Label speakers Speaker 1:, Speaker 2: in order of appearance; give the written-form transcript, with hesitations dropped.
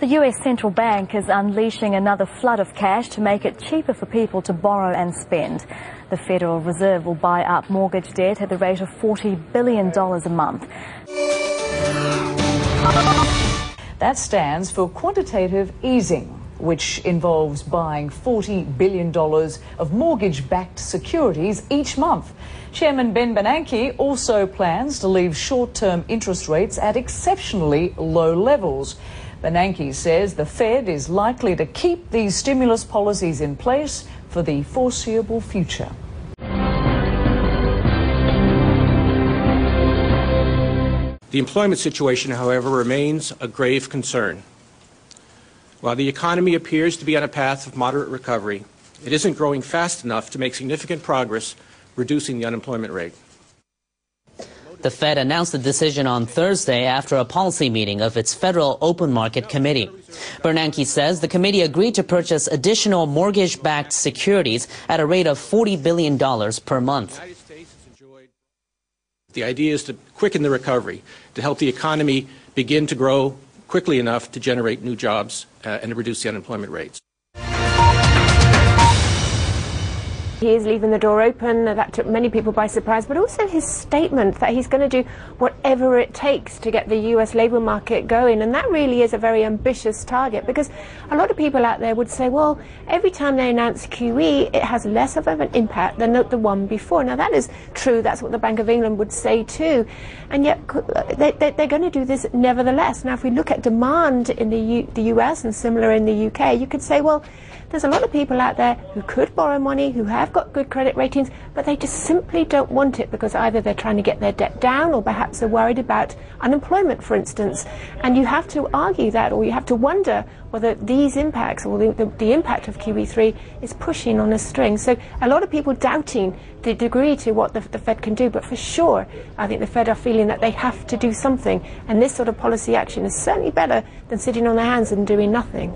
Speaker 1: The US Central Bank is unleashing another flood of cash to make it cheaper for people to borrow and spend. The Federal Reserve will buy up mortgage debt at the rate of $40 billion a month.
Speaker 2: That stands for quantitative easing, which involves buying $40 billion of mortgage-backed securities each month. Chairman Ben Bernanke also plans to leave short-term interest rates at exceptionally low levels. Bernanke says the Fed is likely to keep these stimulus policies in place for the foreseeable future.
Speaker 3: The employment situation, however, remains a grave concern. While the economy appears to be on a path of moderate recovery, it isn't growing fast enough to make significant progress reducing the unemployment rate.
Speaker 4: The Fed announced the decision on Thursday after a policy meeting of its Federal Open Market Committee. Bernanke says the committee agreed to purchase additional mortgage-backed securities at a rate of $40 billion per month.
Speaker 3: The idea is to quicken the recovery, to help the economy begin to grow quickly enough to generate new jobs and to reduce the unemployment rates.
Speaker 5: He is leaving the door open. That took many people by surprise, but also his statement that he's going to do whatever it takes to get the US labour market going, and that really is a very ambitious target, because a lot of people out there would say, well, every time they announce QE, it has less of an impact than the one before. Now that is true, that's what the Bank of England would say too, and yet they're going to do this nevertheless. Now if we look at demand in the US and similar in the UK, you could say, well, there's a lot of people out there who could borrow money, who have got good credit ratings, but they just simply don't want it because either they're trying to get their debt down or perhaps they're worried about unemployment, for instance. And you have to argue that, or you have to wonder whether these impacts, or the impact of QE3 is pushing on a string. So a lot of people doubting the degree to what the Fed can do, but for sure I think the Fed are feeling that they have to do something, and this sort of policy action is certainly better than sitting on their hands and doing nothing.